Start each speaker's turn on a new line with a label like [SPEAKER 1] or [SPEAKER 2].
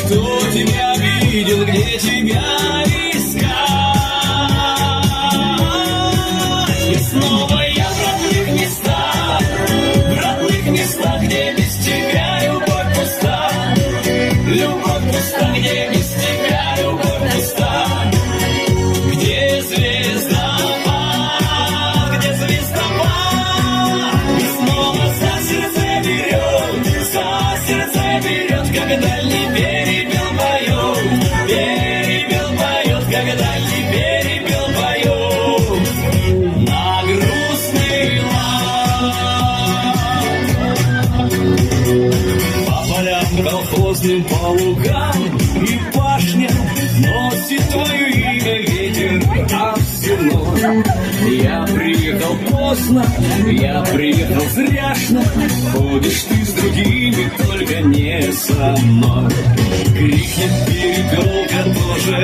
[SPEAKER 1] кто тебя видел, где тебя искать. И снова я в родных местах, где без тебя любовь пуста. Любовь пуста, где без тебя любовь пуста. Где звездопад, где звездопад. И снова за сердце берет, как дальний перепел поет, как дальний перепел поет. На грустный лад. По полям колхозным, по лугам и пашням носит твое имя ветер, а все равно. Я приехал поздно, я приехал зряшно. Ходишь ты с другими, только не со мной. Крикнет перепелка тоже